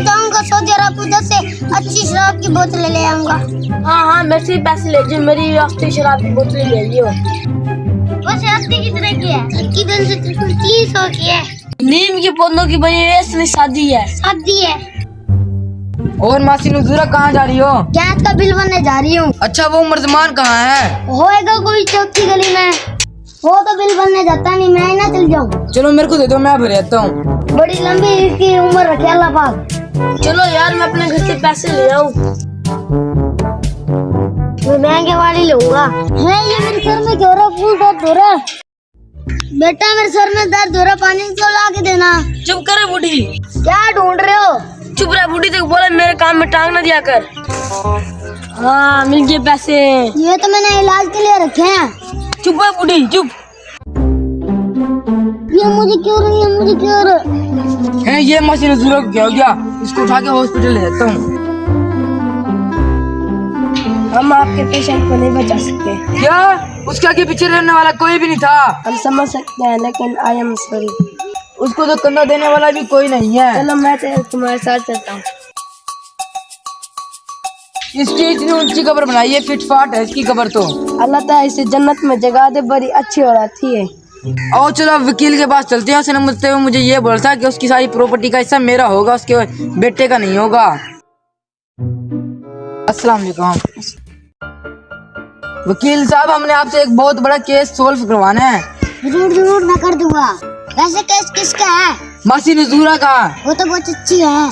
जाऊंगा सऊदी अरब, उधर से अच्छी शराब की बोतल ले आऊंगा। हाँ हाँ, मेरे से पैसे ले जो, मेरी वास्ते शराब की बोतल ले लियो। वो शराबी कितने की है? तकरीबन 300 की है। नीम के पौधों की बनी है, इसलिए शादी है। शादी है। और मासी नजूरा कहाँ जा रही हो? गैस का बिल बनने जा रही हूँ। अच्छा, वो मर्दमान कहाँ है? होएगा कोई चौथी गली में। वो तो बिल बनने जाता नहीं, मैं ही ना चल जाऊँ। चलो मेरे को दे दो, मैं भर आता हूँ। बड़ी लंबी इसकी उम्र रखे अल्लाह पाक। चलो यार, मैं अपने घर से पैसे ले आऊँ। मैं महंगे वाली लूंगा। है ये मेरे सर में क्यों रहा? फूल दर्द हो रहा है। बेटा मेरे सर में दर्द हो रहा, पानी तो ला के देना। चुप करे बूढ़ी। क्या ढूंढ रहे हो? चुप रह बूढ़ी, तक बोला मेरे काम में टांग ना दिया कर। हाँ, मिल गए पैसे। ये तो मैंने इलाज के लिए रखे हैं। चुप है बूढ़ी, चुप। ये मुझे क्यों रही है? मुझे क्यों रही है? ये मासी नजूरा को क्या हो गया? इसको उठा के हॉस्पिटल ले जाता हूँ। हम आपके पेशेंट को नहीं बचा सकते। क्या? उसके आगे पीछे रहने वाला कोई भी नहीं था। हम समझ सकते हैं, लेकिन आई एम सॉरी। उसको तो कंधा देने वाला भी कोई नहीं है। चलो मैं तुम्हारे साथ चलता हूँ। इसकी इतनी ऊंची कब्र बनाई है, फिट फाट है इसकी कब्र तो। अल्लाह ताला इसे जन्नत में जगह दे, बड़ी अच्छी हो रही है। और चलो अब वकील के पास चलते हैं। उसने मुझसे मुझे ये बोला था कि उसकी सारी प्रॉपर्टी का हिस्सा मेरा होगा, उसके बेटे का नहीं होगा। अस्सलाम वालेकुम वकील साहब, हमने आपसे एक बहुत बड़ा केस सोल्व करवाना है। जरूर जरूर मैं कर दूंगा। वैसे केस किसका है? मासी नजूरा का। वो तो बहुत अच्छी है।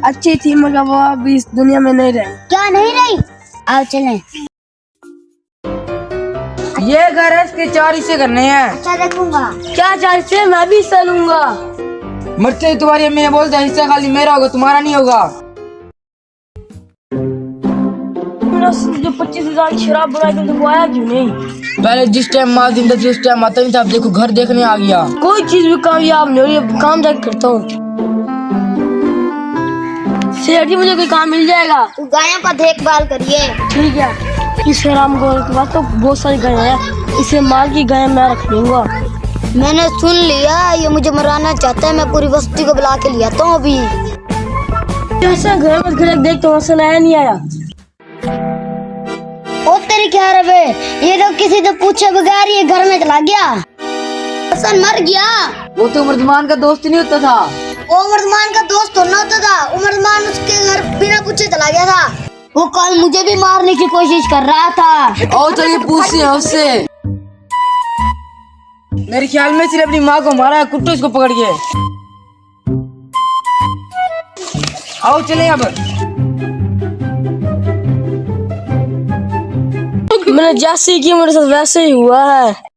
अच्छी थी मगर वो अभी इस दुनिया में नहीं रही। क्या नहीं रही? आओ चलें। ये घर है, इसके 4 हिस्से करने हैं। अच्छा देखूंगा। क्या चार्ज से? मैं भी हिस्सा लूंगा। मरते तुम्हारी अम्मी ने बोल दिया हिस्सा खाली मेरा होगा, तुम्हारा नहीं होगा। जो 25,000 शराब बनाई थी, वो आया क्यों नहीं? पहले जिस टाइम माँ जिंदा थी उस टाइम आता नहीं था, अब देखो घर देखने आ गया। कोई चीज भी कामयाब नहीं हो रही, अब काम जाके करता हूँ। सेठ जी, मुझे कोई काम मिल जाएगा? तू गायों का देखभाल करिए। ठीक है। इस राम गौर के पास तो बहुत सारी गायें हैं, इसे माल की गाय मैं रख लूंगा। मैंने सुन लिया, ये मुझे मराना चाहता है। मैं पूरी बस्ती को बुला के लिया तो अभी। जैसे घर में घर देख तो वहाँ आया नहीं आया। ओ तेरी क्या रबे, ये तो किसी से पूछे बगैर ये घर में चला गया। हसन मर गया। वो तो मर्दमान का दोस्त नहीं होता था। वो मर्दमान का दोस्त तो न होता था। वो मर्दमान उसके घर बिना पूछे चला गया था। वो कल मुझे भी मारने की कोशिश कर रहा था। और चलिए पूछते हैं उससे। मेरे ख्याल में सिर्फ अपनी माँ को मारा है, कुट्टू इसको पकड़ के। आओ चले अब। मैंने जैसे की मेरे साथ वैसे ही हुआ है।